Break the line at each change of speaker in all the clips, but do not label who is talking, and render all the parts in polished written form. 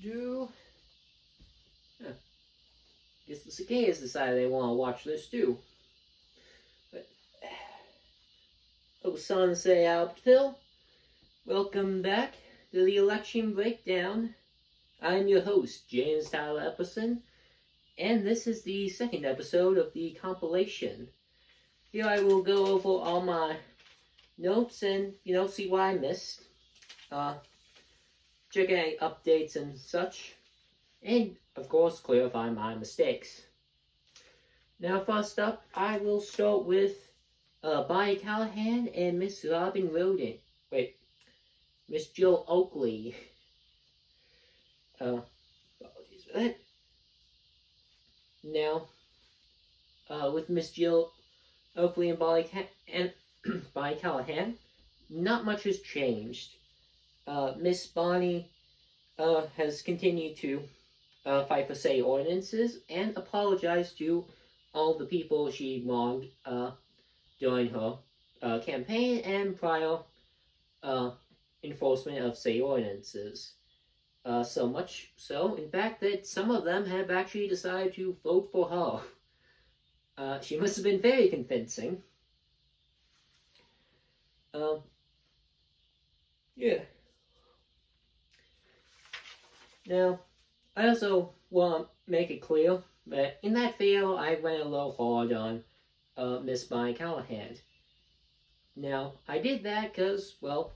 do. Huh. Guess the cicadas decided they want to watch this too. But, oh, Sunset Alphaville, welcome back to the election breakdown. I'm your host, James Tyler Epperson, and this is the second episode of the compilation. Here I will go over all my notes and, see what I missed. Check any updates and such. And, of course, clarify my mistakes. Now, first up, I will start with Bonnie Callahan and Miss Robin Roden. Wait, Miss Jill Oakley. Apologies for that. Now, with Miss Jill Oakley and Bonnie Callahan, not much has changed. Miss Bonnie has continued to fight for say ordinances and apologize to all the people she wronged during her campaign and prior enforcement of say ordinances. So much so, in fact, that some of them have actually decided to vote for her. She must have been very convincing. Yeah. Now, I also want to make it clear that in that video, I went a little hard on Miss Bonnie Callahan. Now, I did that because, well,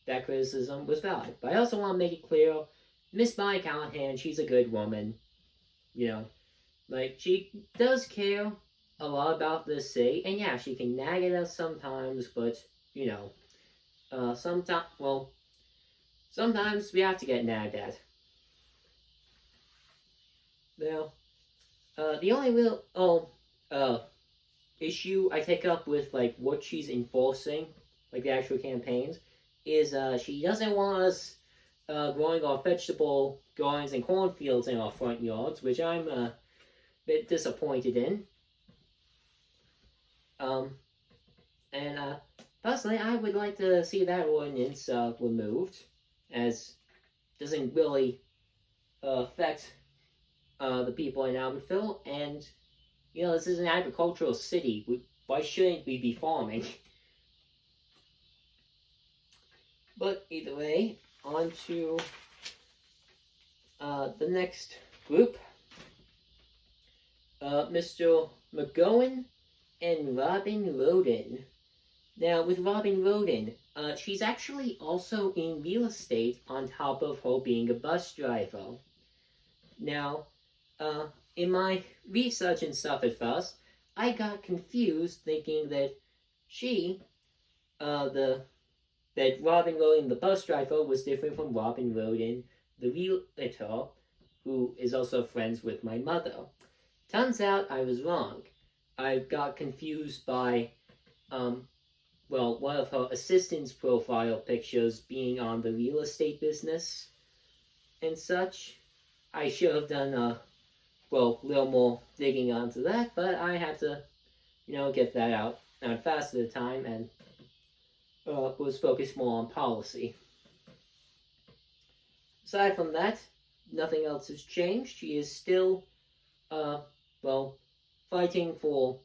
that criticism was valid. But I also want to make it clear, Miss Bonnie Callahan, she's a good woman. She does care a lot about the city, and yeah, she can nag at us sometimes, but, sometimes we have to get nagged at. Now, the only real issue I take up with what she's enforcing, the actual campaigns, is she doesn't want us growing our vegetable gardens and cornfields in our front yards, which I'm a bit disappointed in. Personally, I would like to see that ordinance removed, as it doesn't really affect the people in Albertville, and this is an agricultural city. Why shouldn't we be farming? But either way, on to the next group. Mr. McGowan and Robin Roden. Now, with Robin Roden, she's actually also in real estate on top of her being a bus driver. Now, in my research and stuff at first, I got confused thinking that that Robin Roden, the bus driver, was different from Robin Roden, the realtor, who is also friends with my mother. Turns out I was wrong. I got confused by, one of her assistant's profile pictures being on the real estate business and such. I should have done a little more digging onto that, but I had to, get that out fast at the time and was focused more on policy. Aside from that, nothing else has changed. She is still, fighting for,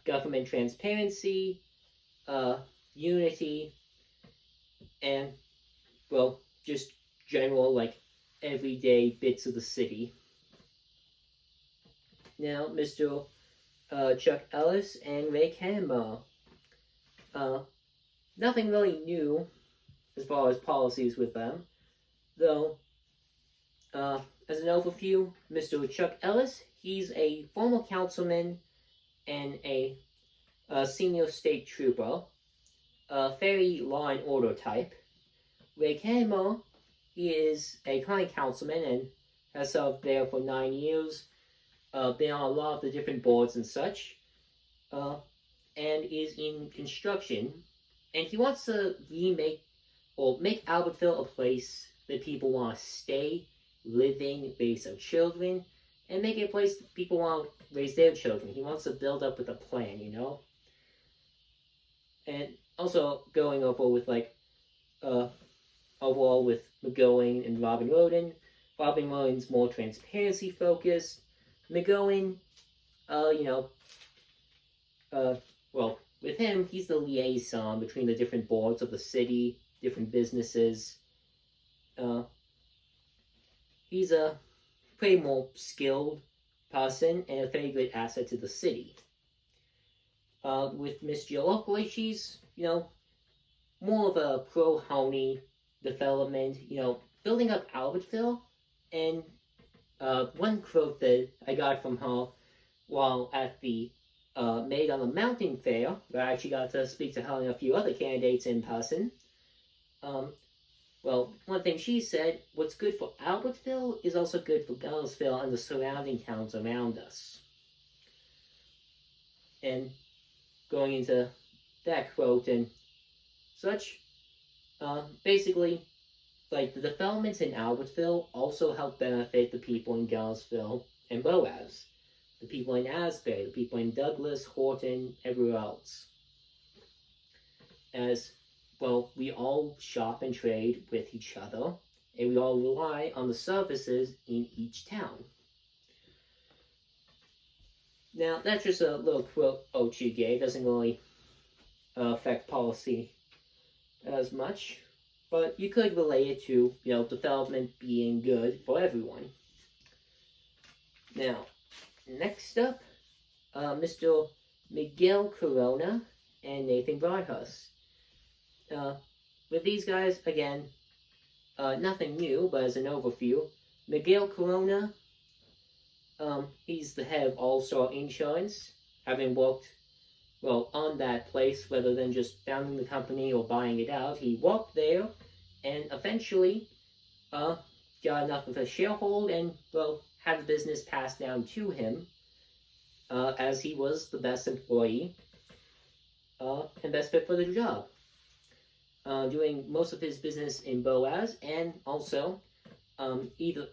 government transparency, unity, and, just general, everyday bits of the city. Now, Mr. Chuck Ellis and Ray Canberra. Nothing really new as far as policies with them, though, as an overview, Mr. Chuck Ellis, he's a former councilman and a senior state trooper, a very law and order type. Ray Canberra, he is a current councilman and has served there for 9 years, been on a lot of the different boards and such, and is in construction, and he wants to make Albertville a place that people want to stay, live in, raise their children, and make it a place that people want to raise their children. He wants to build up with a plan, And also going over with overall with McGowan and Robin Roden. Robin Roden's more transparency focused. McGowan, you know, well, with him, he's the liaison between the different boards of the city, different businesses. Uh, he's a pretty more skilled person and a very good asset to the city. With Miss Giolocoli, she's, more of a pro-Honey development, building up Albertville. And one quote that I got from her while at the Made on the Mountain Fair, where I actually got to speak to her and a few other candidates in person. Well, one thing she said, what's good for Albertville is also good for Gunnelsville and the surrounding towns around us. And going into that quote and such, basically, like, the developments in Albertville also help benefit the people in Gunnelsville and Boaz, the people in Asbury, the people in Douglas, Horton, everywhere else. As, well, we all shop and trade with each other, and we all rely on the services in each town. Now, that's just a little quote she gave. Doesn't really affect policy as much, but you could relate it to, development being good for everyone. Now, next up, Mr. Miguel Corona and Nathan Broadhurst. With these guys, again, nothing new, but as an overview, Miguel Corona, he's the head of All Star Insurance, having worked, on that place rather than just founding the company or buying it out. He worked there and eventually got enough of a sharehold and, had the business passed down to him as he was the best employee and best fit for the job. Doing most of his business in Boaz, and also either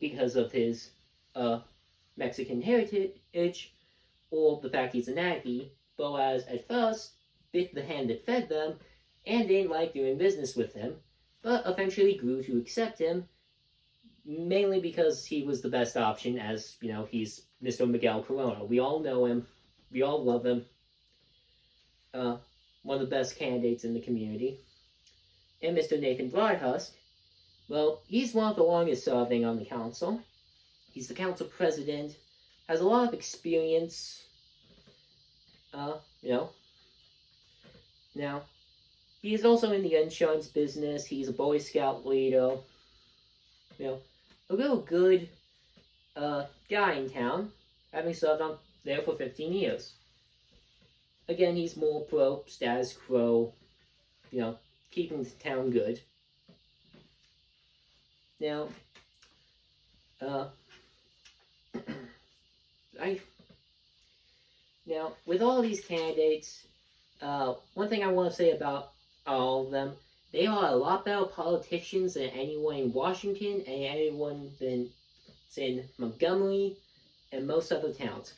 because of his Mexican heritage or the fact he's an Aggie, Boaz at first bit the hand that fed them and didn't like doing business with him, but eventually grew to accept him, mainly because he was the best option, as, he's Mr. Miguel Corona. We all know him. We all love him. One of the best candidates in the community. And Mr. Nathan Broadhurst, well, he's one of the longest serving on the council. He's the council president, has a lot of experience, Now, he is also in the insurance business. He's a Boy Scout leader, a real good guy in town, having served on there for 15 years. Again, he's more pro status quo, keeping the town good. Now, Now, with all these candidates, one thing I want to say about all of them, they are a lot better politicians than anyone in Washington and anyone than, say, in Montgomery and most other towns.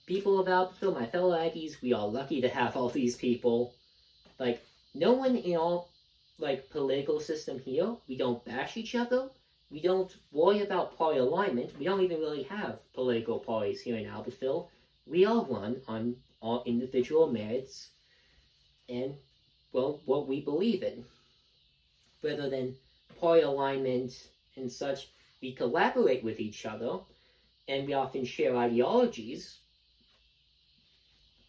People of Albertville, my fellow Aggies, we are lucky to have all these people. Like, no one in our, political system here, we don't bash each other. We don't worry about party alignment. We don't even really have political parties here in Albertville. We all run on our individual merits and, what we believe in. Rather than party alignment and such, we collaborate with each other, and we often share ideologies,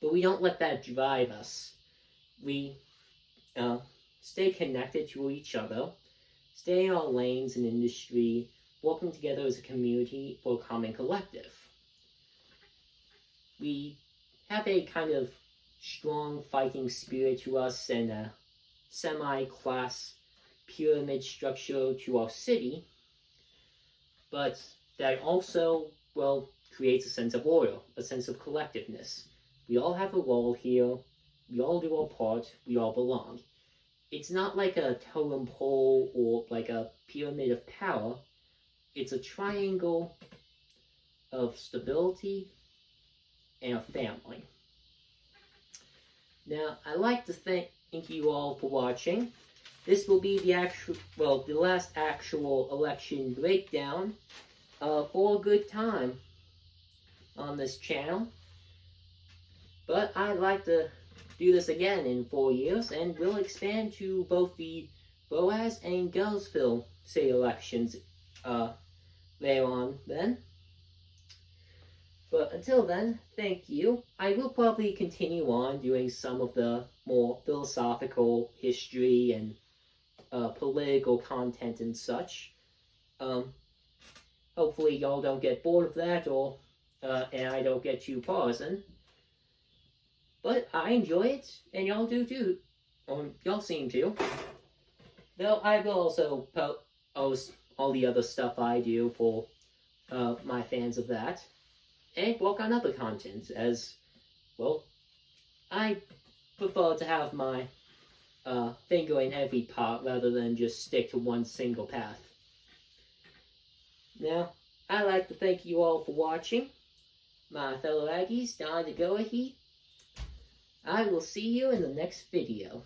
but we don't let that drive us. We stay connected to each other, stay in our lanes and industry, working together as a community for a common collective. We have a kind of strong fighting spirit to us and a semi-class pyramid structure to our city, but that also, creates a sense of order, a sense of collectiveness. We all have a role here, we all do our part, we all belong. It's not like a totem pole or like a pyramid of power. It's a triangle of stability and a family. Now, I'd like to thank you all for watching. this will be the last actual election breakdown for a good time on this channel. But I'd like to do this again in 4 years, and we'll expand to both the Boaz and Gulsville city elections later on then. But until then, thank you. I will probably continue on doing some of the more philosophical history and political content and such. Hopefully y'all don't get bored of that, or and I don't get too partisan. But I enjoy it, and y'all do too. Y'all seem to. Though I will also post all the other stuff I do for my fans of that, and work on other content, as, well, I prefer to have my finger in every part rather than just stick to one single path. Now, I'd like to thank you all for watching. My fellow Aggies, time to go ahead. I will see you in the next video.